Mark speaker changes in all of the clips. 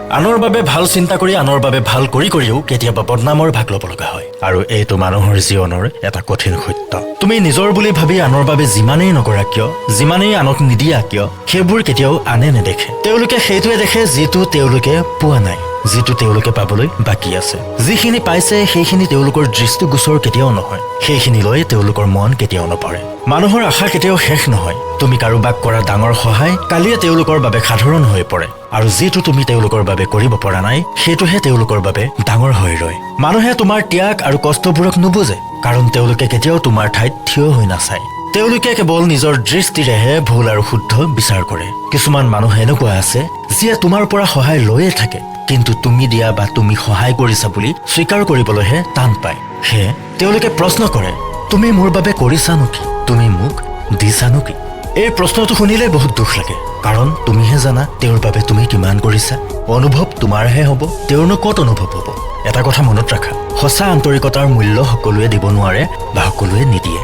Speaker 1: আনৰ বাবে ভাল চিন্তা কৰি আনৰ বাবে ভাল কৰিও কেতিয়াবা বদনামৰ ভাগ ল'ব লগা হয় আৰু এইটো মানুহৰ জীৱনৰ এটা কঠিন সত্য তুমি নিজৰ বুলি ভাবি আনৰ বাবে যিমানেই নকৰা কিয় যিমানেই আনক নিদিয়া কিয় সেইবোৰ কেতিয়াও আনে নেদেখে তেওঁলোকে সেইটোৱে দেখে যিটো তেওঁলোকে পোৱা নাই যিটো তেওঁলোকে পাবলৈ বাকী আছে যিখিনি পাইছে সেইখিনি তেওঁলোকৰ দৃষ্টিগোচৰ কেতিয়াও নহয় সেইখিনিলৈ তেওঁলোকৰ মন কেতিয়াও নপৰে মানুহৰ আশা কেতিয়াও শেষ নহয় তুমি কাৰোবাক কৰা ডাঙৰ সহায় কালিয়ে তেওঁলোকৰ বাবে সাধাৰণ হৈ পৰে আৰু যিটো তুমি তেওঁলোকৰ বাবে কৰিব পৰা নাই সেইটোহে তেওঁলোকৰ বাবে ডাঙৰ হৈ ৰয় মানুহে তোমাৰ ত্যাগ আৰু কষ্টবোৰক নুবুজে কাৰণ তেওঁলোকে কেতিয়াও তোমাৰ ঠাইত থিয় হৈ নাচায় তেওঁলোকে কেৱল নিজৰ দৃষ্টিৰেহে ভুল আৰু শুদ্ধ বিচাৰ কৰে কিছুমান মানুহ এনেকুৱা আছে যিয়ে তোমাৰ পৰা সহায় লৈয়ে থাকে কিন্তু তুমি দিয়া বা তুমি সহায় কৰিছা বুলি স্বীকাৰ কৰিবলৈহে টান পায় সেয়ে তেওঁলোকে প্ৰশ্ন কৰে তুমি মোৰ বাবে কৰিছা নেকি তুমি মোক দিছা নেকি এই প্ৰশ্নটো শুনিলে বহুত দুখ লাগে কাৰণ তুমিহে জানা তেওঁৰ বাবে তুমি কিমান কৰিছা অনুভৱ তোমাৰহে হ'ব তেওঁৰনো ক'ত অনুভৱ হ'ব এটা কথা মনত ৰাখা সঁচা আন্তৰিকতাৰ মূল্য সকলোৱে দিব নোৱাৰে বা সকলোৱে নিদিয়ে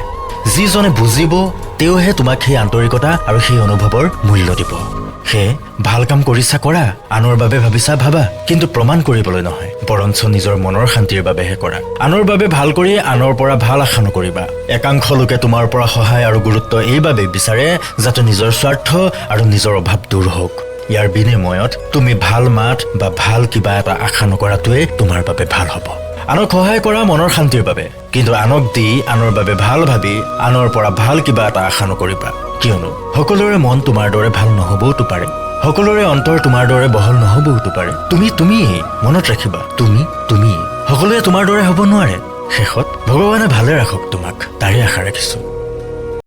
Speaker 1: যিজনে বুজিব তেওঁহে তোমাক সেই আন্তৰিকতা আৰু সেই অনুভৱৰ মূল্য দিব সেয়ে ভাল কাম কৰিছা কৰা আনৰ বাবে ভাবিছা ভাবা কিন্তু প্ৰমাণ কৰিবলৈ নহয় বৰঞ্চ নিজৰ মনৰ শান্তিৰ বাবেহে কৰা আনৰ বাবে ভাল কৰি আনৰ পৰা ভাল আশা নকৰিবা একাংশ লোকে তোমাৰ পৰা সহায় আৰু গুৰুত্ব এইবাবে বিচাৰে যাতে নিজৰ স্বাৰ্থ আৰু নিজৰ অভাৱ দূৰ হওক ইয়াৰ বিনিময়ত তুমি ভাল মাত বা ভাল কিবা এটা আশা নকৰাটোৱে তোমাৰ বাবে ভাল হ'ব আনক সহায় কৰা মনৰ শান্তিৰ বাবে কিন্তু আনক দি আনৰ বাবে ভাল ভাবি আনৰ পৰা ভাল কিবা এটা আশা নকৰিবা কিয়নো সকলোৰে মন তোমাৰ দৰে ভাল নহবওতো পাৰে সকলোৰে অন্তৰ তোমাৰ দৰে বহল নহবওতো পাৰে তুমিয়েই মনত ৰাখিবা তুমি সকলোৱে তোমাৰ দৰে হ'ব নোৱাৰে শেষত ভগৱানে ভালে ৰাখক তোমাক তাৰে আশা ৰাখিছো